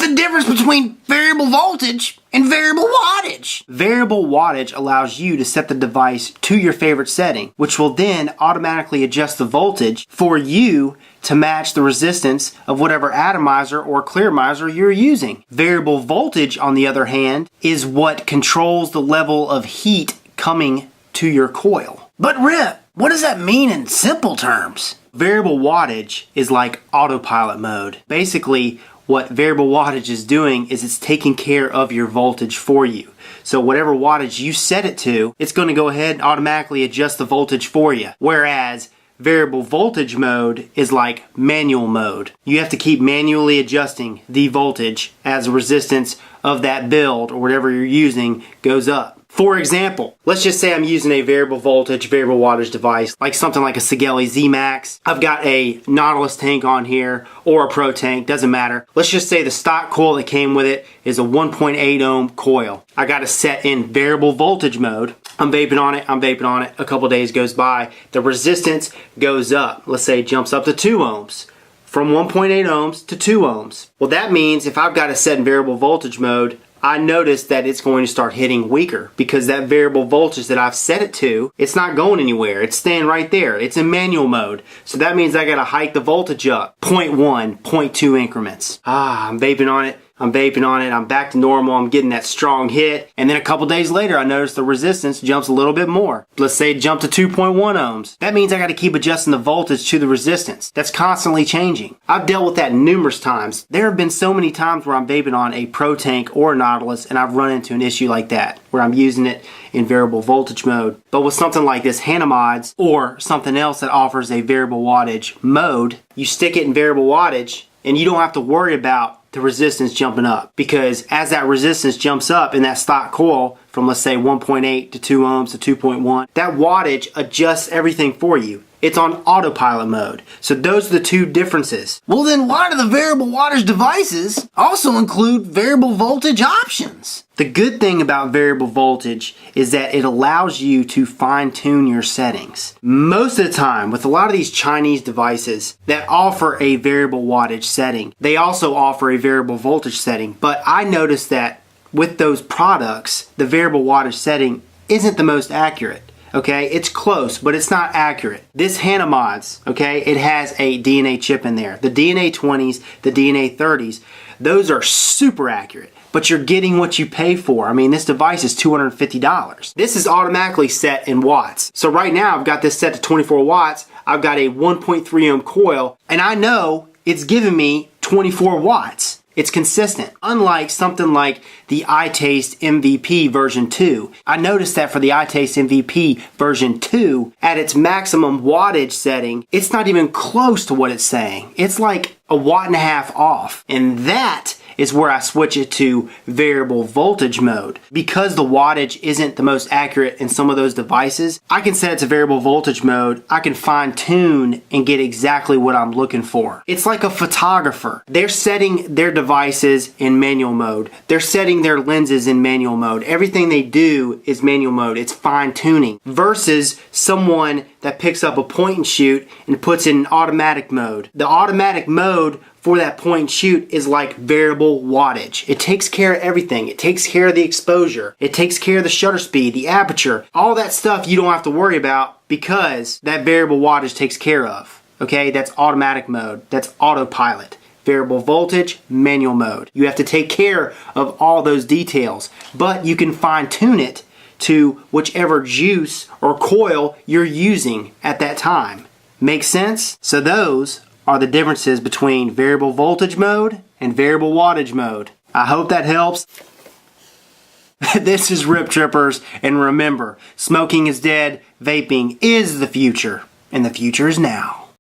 the difference between variable voltage and variable wattage? Variable wattage allows you to set the device to your favorite setting, which will then automatically adjust the voltage for you to match the resistance of whatever atomizer or clearomizer you're using. Variable voltage, on the other hand, is what controls the level of heat coming to your coil. But Rip, what does that mean in simple terms? Variable wattage is like autopilot mode. Basically, what variable wattage is doing is it's taking care of your voltage for you. So whatever wattage you set it to, it's going to go ahead and automatically adjust the voltage for you. Whereas variable voltage mode is like manual mode. You have to keep manually adjusting the voltage as the resistance of that build or whatever you're using goes up. For example, let's just say I'm using a variable voltage, variable wattage device, like something like a Sigelli Z-Max. I've got a Nautilus tank on here, or a Pro tank, doesn't matter. Let's just say the stock coil that came with it is a 1.8 ohm coil. I got it set in variable voltage mode. I'm vaping on it. A couple days goes by. The resistance goes up. Let's say it jumps up to 2 ohms. From 1.8 ohms to 2 ohms. Well, that means if I've got it set in variable voltage mode, I notice that it's going to start hitting weaker because that variable voltage that I've set it to, it's not going anywhere. It's staying right there. It's in manual mode. So that means I got to hike the voltage up 0.1, 0.2 increments. I'm vaping on it. I'm back to normal. I'm getting that strong hit. And then a couple days later, I notice the resistance jumps a little bit more. Let's say it jumped to 2.1 ohms. That means I got to keep adjusting the voltage to the resistance. That's constantly changing. I've dealt with that numerous times. There have been so many times where I'm vaping on a Pro tank or a Nautilus and I've run into an issue like that, where I'm using it in variable voltage mode. But with something like this Hanomods or something else that offers a variable wattage mode, you stick it in variable wattage and you don't have to worry about the resistance jumping up, because as that resistance jumps up in that stock coil from, let's say, 1.8 to 2 ohms to 2.1, that wattage adjusts everything for you. It's on autopilot mode. So those are the two differences. Well, then why do the variable wattage devices also include variable voltage options? The good thing about variable voltage is that it allows you to fine-tune your settings. Most of the time, with a lot of these Chinese devices that offer a variable wattage setting, they also offer a variable voltage setting. But I noticed that with those products, the variable wattage setting isn't the most accurate. Okay, it's close, but it's not accurate. This Hanomods, okay, it has a DNA chip in there. The DNA 20s, the DNA 30s, those are super accurate, but you're getting what you pay for. I mean, this device is $250. This is automatically set in watts. So right now, I've got this set to 24 watts. I've got a 1.3 ohm coil, and I know it's giving me 24 watts. It's consistent. Unlike something like the iTaste MVP version 2. I noticed that for the iTaste MVP version 2, at its maximum wattage setting, it's not even close to what it's saying. It's like a 1.5 watts off. And that is where I switch it to variable voltage mode. Because the wattage isn't the most accurate in some of those devices, I can set it to variable voltage mode. I can fine tune and get exactly what I'm looking for. It's like a photographer. They're setting their devices in manual mode. They're setting their lenses in manual mode. Everything they do is manual mode. It's fine tuning. Versus someone that picks up a point and shoot and puts it in automatic mode. The automatic mode for that point and shoot is like variable wattage. It takes care of everything. It takes care of the exposure. It takes care of the shutter speed, the aperture. All that stuff you don't have to worry about because that variable wattage takes care of. Okay, that's automatic mode. That's autopilot. Variable voltage, manual mode. You have to take care of all those details, but you can fine tune it to whichever juice or coil you're using at that time. Make sense? So those are the differences between variable voltage mode and variable wattage mode. I hope that helps. This is Rip Trippers, and remember, smoking is dead, vaping is the future, and the future is now.